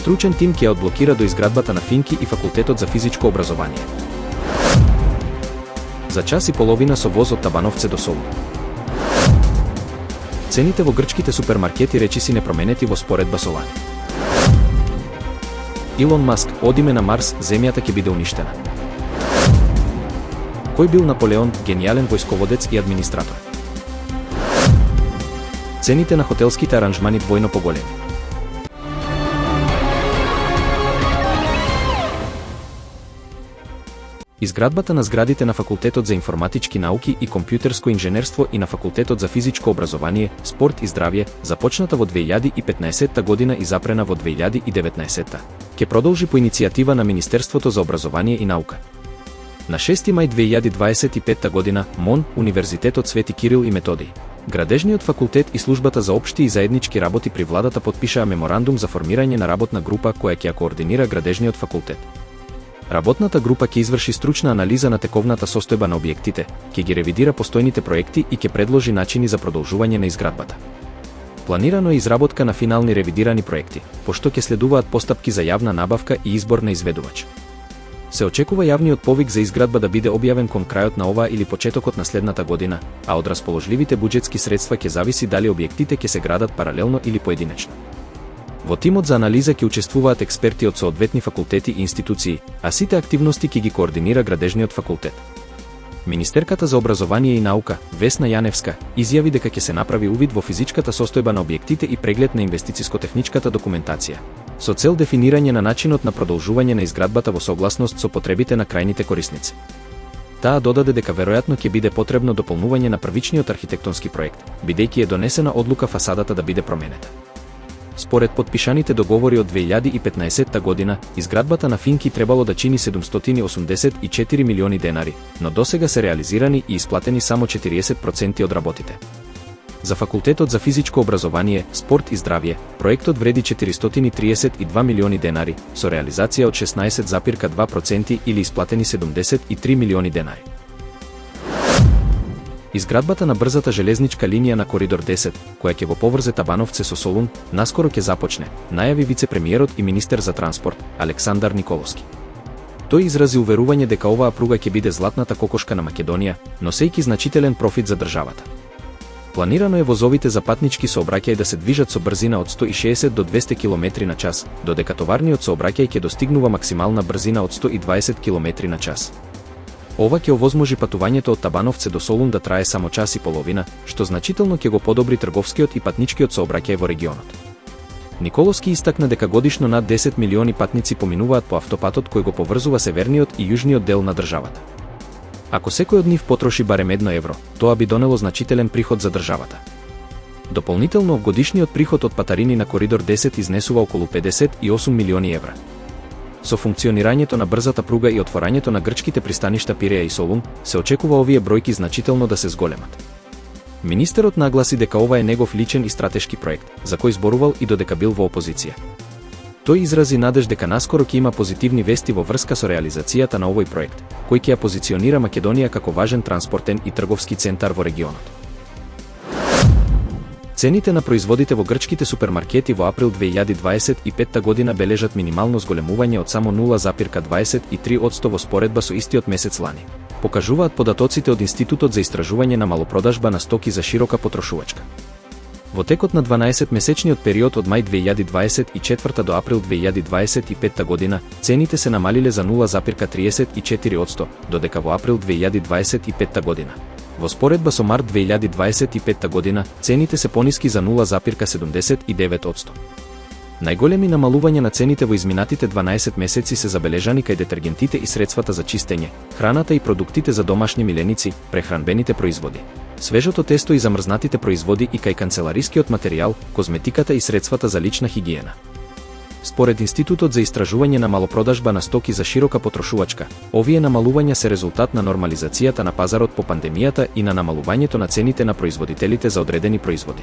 Стручен тим ќе ја одблокира до изградбата на Финки и факултетот за физичко образование. За час и половина со воз од Табановце до Солун. Цените во грчките супермаркети речиси непроменети во споредба со лани. Илон Маск: одиме на Марс, земјата ќе биде уништена. Кој бил Наполеон, гениален војсководец и администратор? Цените на хотелските аранжмани двојно поголеми. Изградбата на зградите на Факултетот за информатички науки и компјутерско инженерство и на Факултетот за физичко образование, спорт и здравје, започната во 2015 година и запрена во 2019, ќе продолжи по иницијатива на Министерството за образование и наука. На 6 мај 2025 година, МОН, Универзитетот Свети Кирил и Методий, Градежниот факултет и службата за општи и заеднички работи при владата потпишаа меморандум за формирање на работна група која ќе ја координира Градежниот факултет. Работната група ќе изврши стручна анализа на тековната состојба на објектите, ќе ги ревидира постојните проекти и ќе предложи начини за продолжување на изградбата. Планирано е изработка на финални ревидирани проекти, пошто ќе следуваат постапки за јавна набавка и избор на изведувач. Се очекува јавниот повик за изградба да биде објавен кон крајот на оваа или почетокот на следната година, а од расположливите буџетски средства ќе зависи дали објектите ќе се градат паралелно или поединечно. Во тимот за анализа ќе учествуваат експерти од соодветни факултети и институции, а сите активности ќе ги координира Градежниот факултет. Министерката за образование и наука, Весна Јаневска, изјави дека ќе се направи увид во физичката состојба на објектите и преглед на инвестициско-техничката документација, со цел дефинирање на начинот на продолжување на изградбата во согласност со потребите на крајните корисници. Таа додаде дека веројатно ќе биде потребно дополнување на првичниот архитектонски проект, бидејќи е донесена одлука фасадата да биде променета. Според потпишаните договори од 2015 година, изградбата на Финки требало да чини 784 милиони денари, но досега се реализирани и исплатени само 40% од работите. За Факултетот за физичко образование, спорт и здравје, проектот вреди 432 милиони денари, со реализација од 16,2% или исплатени 73 милиони денари. Изградбата на брзата железничка линија на Коридор 10, која ќе го поврзе Табановце со Солун, наскоро ќе започне, најави вице-премиерот и министер за транспорт, Александар Николовски. Тој изрази уверување дека оваа пруга ќе биде златната кокошка на Македонија, носејќи значителен профит за државата. Планирано е возовите за патнички сообраќај да се движат со брзина од 160 до 200 км на час, додека товарниот сообраќај ќе достигнува максимална брзина од 120 км на час. Ова ќе овозможи патувањето од Табановце до Солун да трае само час и половина, што значително ќе го подобри трговскиот и патничкиот сообраќај во регионот. Николовски истакна дека годишно над 10 милиони патници поминуваат по автопатот кој го поврзува северниот и јужниот дел на државата. Ако секој од нив потроши барем 1 евро, тоа би донело значителен приход за државата. Дополнително, годишниот приход од патарини на Коридор 10 изнесува околу 58 милиони евра. Со функционирањето на брзата пруга и отворањето на грчките пристаништа Пиреја и Солун, се очекува овие бројки значително да се зголемат. Министерот нагласи дека ова е негов личен и стратешки проект, за кој зборувал и додека бил во опозиција. Тој изрази надеж дека наскоро ќе има позитивни вести во врска со реализацијата на овој проект, кој ќе ја позиционира Македонија како важен транспортен и трговски центар во регионот. Цените на производите во грчките супермаркети во април 2025 година бележат минимално зголемување од само 0,23% во споредба со истиот месец лани, покажуваат податоците од Институтот за истражување на малопродажба на стоки за широка потрошувачка. Во текот на 12-месечниот период од мај 2024 до април 2025 година, цените се намалиле за 0,34%, додека во април 2025 година, во споредба со март 2025 година, цените се пониски за 0,79%. Најголеми намалувања на цените во изминатите 12 месеци се забележани кај детергентите и средствата за чистење, храната и продуктите за домашни миленици, прехранбените производи, свежото тесто и замрзнатите производи и кај канцеларискиот материјал, козметиката и средствата за лична хигиена. Според Институтот за истражување на малопродажба на стоки за широка потрошувачка, овие намалувања се резултат на нормализацијата на пазарот по пандемијата и на намалувањето на цените на производителите за одредени производи.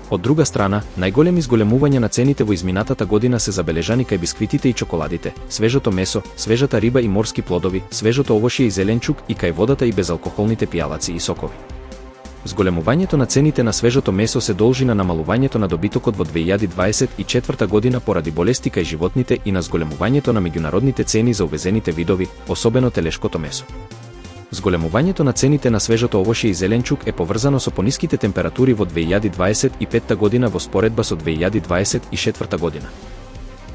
Од друга страна, најголеми зголемувања на цените во изминатата година се забележани кај бисквитите и чоколадите, свежото месо, свежата риба и морски плодови, свежото овошје и зеленчук и кај водата и безалкохолните пијалаци и сокови. Зголемувањето на цените на свежото месо се должи на намалувањето на добитокот во 2024 година поради болести кај животните и на зголемувањето на меѓународните цени за увезените видови, особено телешкото месо. Зголемувањето на цените на свежото овошје и зеленчук е поврзано со пониските температури во 2025 година во споредба со 2024 година.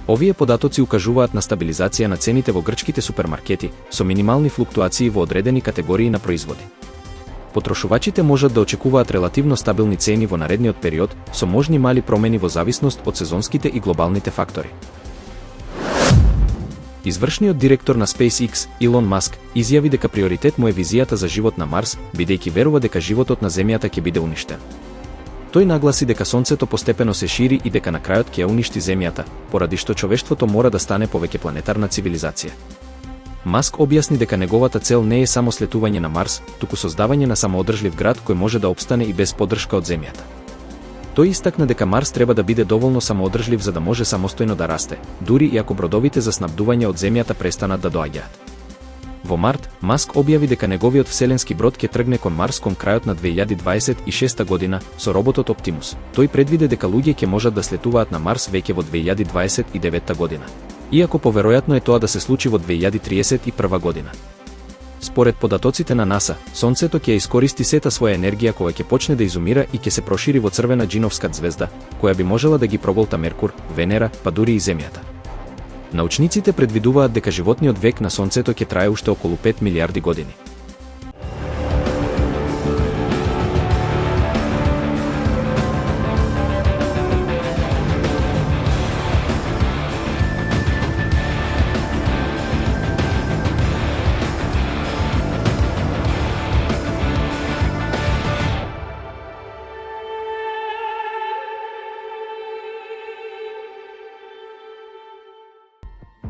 Овие податоци укажуваат на стабилизација на цените во грчките супермаркети, со минимални флуктуации во одредени категории на производи. Потрошувачите можат да очекуваат релативно стабилни цени во наредниот период, со можни мали промени во зависност од сезонските и глобалните фактори. Извршниот директор на SpaceX, Илон Маск, изјави дека приоритет му е визијата за живот на Марс, бидејќи верува дека животот на Земјата ќе биде уништен. Тој нагласи дека Сонцето постепено се шири и дека на крајот ќе ја уништи Земјата, поради што човештвото мора да стане повеќе планетарна цивилизација. Маск објасни дека неговата цел не е само слетување на Марс, туку создавање на самоодржлив град кој може да опстане и без поддршка од Земјата. Тој истакна дека Марс треба да биде доволно самоодржлив за да може самостојно да расте, дури и ако бродовите за снабдување од Земјата престанат да доаѓаат. Во март, Маск објави дека неговиот вселенски брод ќе тргне кон Марс кон крајот на 2026 година со роботот Оптимус. Тој предвиде дека луѓе ќе можат да слетуваат на Марс веќе во 2029 година. Иако поверојатно е тоа да се случи во 2031 година. Според податоците на НАСА, Сонцето ќе искористи сета своја енергија кога ќе почне да изумира и ќе се прошири во црвена џиновска звезда, која би можела да ги проголта Меркур, Венера, па дури и Земјата. Научниците предвидуваат дека животниот век на Сонцето ќе трае уште околу 5 милиарди години.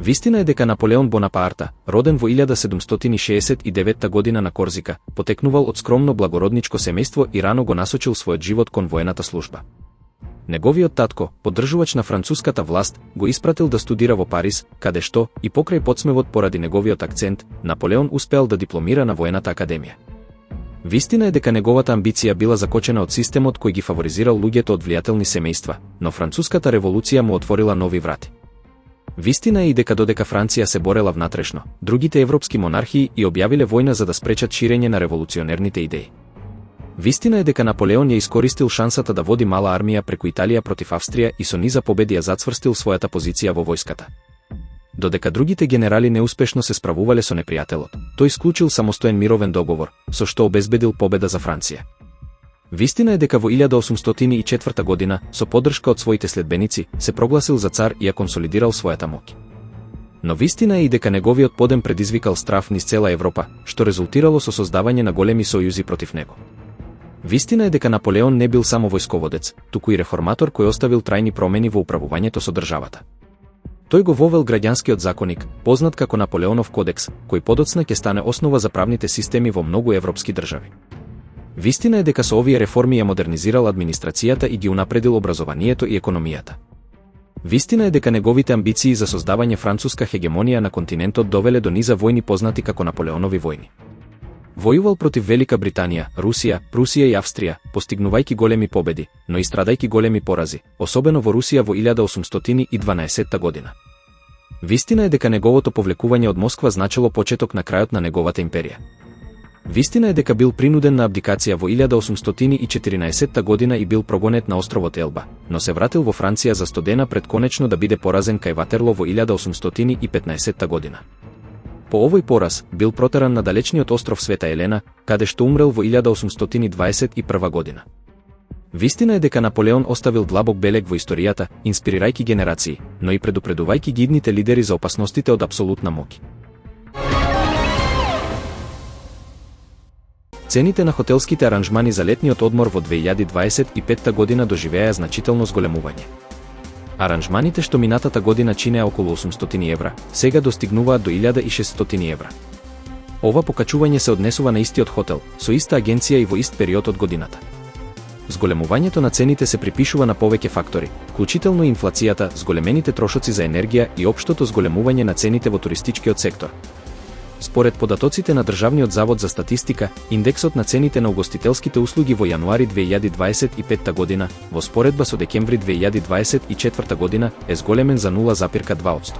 Вистина е дека Наполеон Бонапарта, роден во 1769 година на Корзика, потекнувал од скромно благородничко семејство и рано го насочил својот живот кон воената служба. Неговиот татко, поддржувач на француската власт, го испратил да студира во Париз, каде што, и покрај подсмевот поради неговиот акцент, Наполеон успеал да дипломира на воената академија. Вистина е дека неговата амбиција била закочена од системот кој ги фаворизирал луѓето од влијателни семејства, но француската револуција му отворила нови врати. Вистина е и дека додека Франција се борела внатрешно, другите европски монархии и објавиле војна за да спречат ширење на револуционерните идеи. Вистина е дека Наполеон ја искористил шансата да води мала армија преку Италија против Австрија и со низа победи ја зацврстил својата позиција во војската. Додека другите генерали неуспешно се справувале со непријателот, тој склучил самостоен мировен договор, со што обезбедил победа за Франција. Вистина е дека во 1804 година, со поддршка од своите следбеници, се прогласил за цар и ја консолидирал својата моќ. Но вистина е и дека неговиот подем предизвикал страв низ цела Европа, што резултирало со создавање на големи сојузи против него. Вистина е дека Наполеон не бил само војсководец, туку и реформатор кој оставил трајни промени во управувањето со државата. Тој го вовел граѓанскиот законник, познат како Наполеонов кодекс, кој подоцна ќе стане основа за правните системи во многу европски држави. Вистина е дека со овие реформи ја модернизирал администрацијата и ги унапредил образованието и економијата. Вистина е дека неговите амбиции за создавање француска хегемонија на континентот довеле до низа војни познати како Наполеонови војни. Војувал против Велика Британија, Русија, Прусија и Австрија, постигнувајќи големи победи, но и страдајќи големи порази, особено во Русија во 1812 година. Вистина е дека неговото повлекување од Москва значило почеток на крајот на неговата империја. Вистина е дека бил принуден на абдикација во 1814 година и бил прогонет на островот Елба, но се вратил во Франција за стодена пред конечно да биде поразен кај Ватерло во 1815 година. По овој пораз, бил протеран на далечниот остров Света Елена, каде што умрел во 1821 година. Вистина е дека Наполеон оставил длабок белег во историјата, инспирирајќи генерации, но и предупредувајќи ги идните лидери за опасностите од апсолутна моќ. Цените на хотелските аранжмани за летниот одмор во 2025 година доживеа значително зголемување. Аранжманите што минатата година чинеа околу 800 евра, сега достигнуваат до 1600 евра. Ова покачување се однесува на истиот хотел, со иста агенција и во ист период од годината. Зголемувањето на цените се припишува на повеќе фактори, вклучително инфлацијата, зголемените трошоци за енергија и општото зголемување на цените во туристичкиот сектор. Според податоците на Државниот завод за статистика, индексот на цените на угостителските услуги во јануари 2025 година, во споредба со декември 2024 година, е зголемен за 0,2%.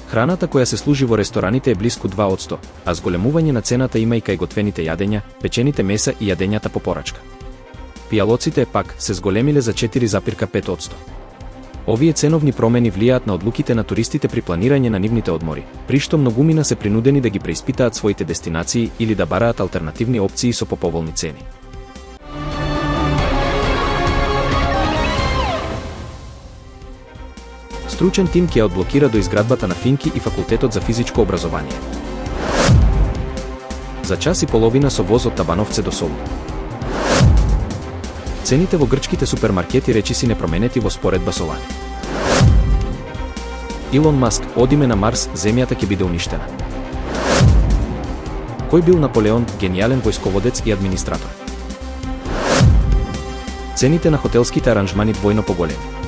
Храната која се служи во рестораните е блиску 2%, а зголемување на цената има и кај готвените јадења, печените меса и јадењата по порачка. Пијалоците пак се зголемиле за 4,5%. Овие ценовни промени влијаат на одлуките на туристите при планирање на нивните одмори, при што многумина се принудени да ги преиспитаат своите дестинации или да бараат алтернативни опции со поповолни цени. Стручен тим ќе одблокира до изградбата на Финки и факултетот за физичко образование. За час и половина со воз од Табановце до Солун. Цените во грчките супермаркети речиси непроменети во споредба со лани. Илон Маск: одиме на Марс, земјата ќе биде уништена. Кој бил Наполеон, гениален војсководец и администратор? Цените на хотелските аранжмани двојно поголеми.